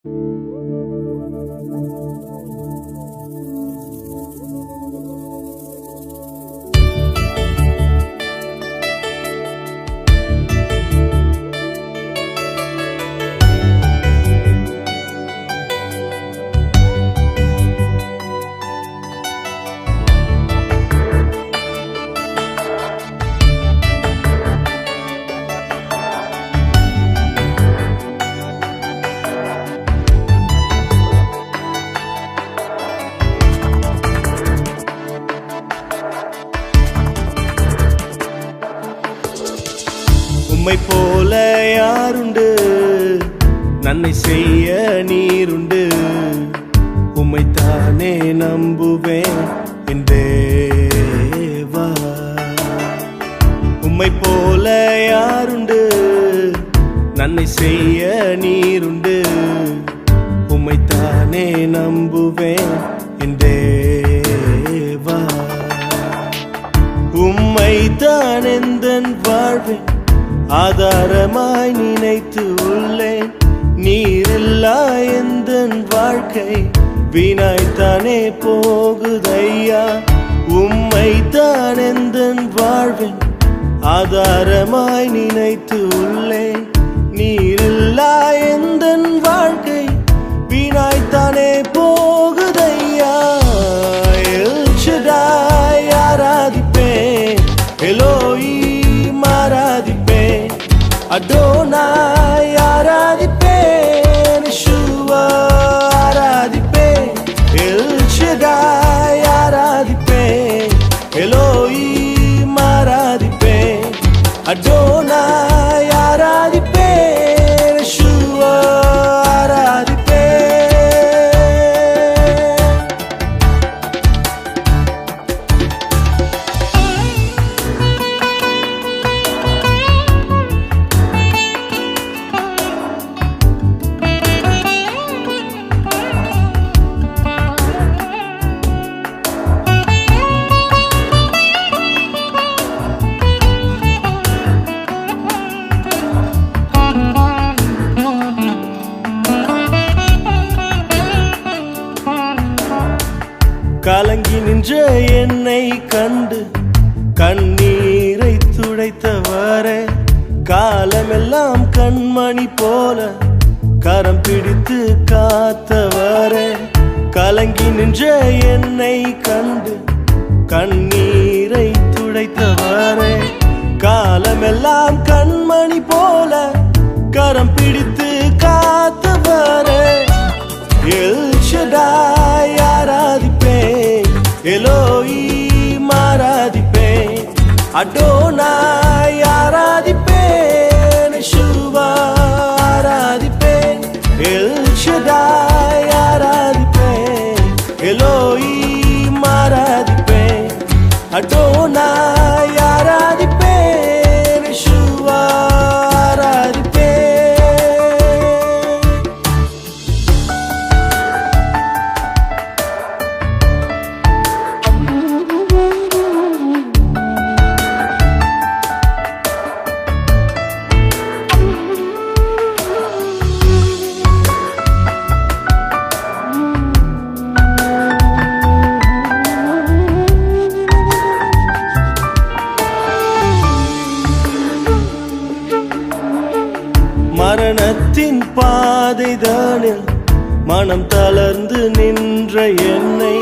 உம்மை போல யாருண்டு, நன்மை செய்ய நீருண்டு. உம்மைத்தானே நம்புவேன் என் தேவா. உம்மை போல யாருண்டு, நன்மை செய்ய நீருண்டு. உம்மைத்தானே நம்புவேன் என் தேவா. உம்மைத்தான் எந்தன் வாழ்வேன் ஆதாரமாய் நினைத்து உள்ளேன். நீரில்லா எந்தன் வாழ்க்கை வீணாய்த்தானே போகுதையா. உம்மைத்தான் எந்தன் வாழ்வேன் ஆதாரமாய் நினைத்து உள்ளேன். நீரில்லா எந்தன் வாழ்க்கை வீணாய்த்தானே போகுதையா. எல் ஷடாய் ஆராதிப்பேன், எலோஹீம் ஆராதிப்பேன், அடோனாய் ஆராதிப்பேன், யெஷுவா ஆராதிப்பேன். எல் ஷடாய் ஆராதிப்பேன், எலோஹீம் ஆராதிப்பேன், அடோனாய் ஆராதிப்பேன், யெஷுவா ஆராதிப்பேன். கலங்கி நின்ற என்னை கண்டு கண்ணீரை துடைத்தவரே. காலமெல்லாம் கண்மணி போல கரம் பிடித்து காத்தவரே. கலங்கி நின்ற என்னை கண்டு கண்ணீரை துடைத்தவரே. காலமெல்லாம் கண்மணி போல கரம் பிடித்து காத்தவரே. எல் ஷடாய் ஆராதிப்பேன், எலோஹீம் ஆராதிப்பேன், அடோனாய் ஆராதிப்பேன், யெஷுவா ஆராதிப்பேன். எல் ஷடாய் ஆராதிப்பேன், எலோஹீம் ஆராதிப்பேன், அடோனாய் ஆராதிப்பேன், யெஷுவா ஆராதிப்பேன். மரணத்தின் பாதைதானில் மனம் தளர்ந்து நின்ற என்னை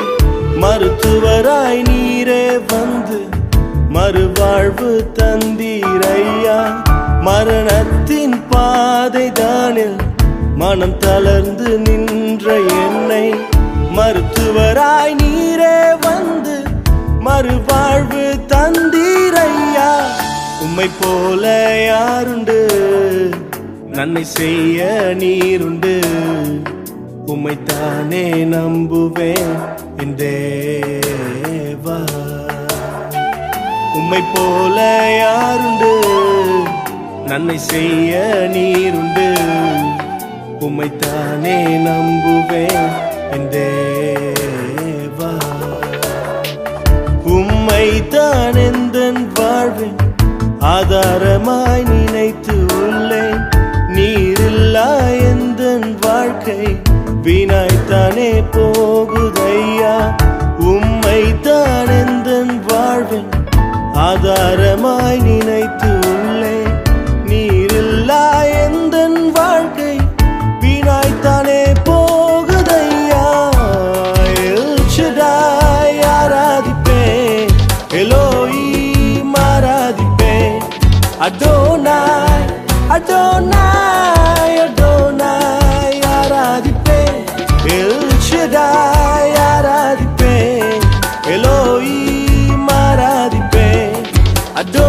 மருத்துவராய் நீரே வந்து மறுவாழ்வு தந்தீரையா. மரணத்தின் பாதைதானில் மனம் தளர்ந்து நின்ற என்னை மருத்துவராய் நீரே வந்து மறுவாழ்வு தந்தீரையா. உம்மை போல யாருண்டு, நன்மை செய்ய நீருண்டு. உம்மைத்தானே நம்புவேன் என் தேவா. உம்மை போல யாருண்டு, நன்மை செய்ய நீருண்டு. உம்மைத்தானே நம்புவேன் என் தேவா. உம்மைத்தான் எந்தன் வாழ்வேன் ஆதாரமாய் நினைத்து உள்ளேன். நீரில்லா எந்தன் வாழ்க்கை வீணாய்த்தானே போகுதையா. உம்மைத்தான் எந்தன் வாழ்வின் ஆதாரமாய் நினைத்து உள்ளேன். நீரில்லா எந்தன் வாழ்க்கை வீணாய்த்தானே போகுதையா. எல் ஷடாய் ஆராதிப்பேன், எலோஹீம் ஆராதிப்பேன். அடோனாய் அடோனாய் அடோனாய் ஆராதிப்பேன். எல் ஷடாய் ஆராதிப்பேன், எலோஹீம் ஆராதிப்பேன். அடோ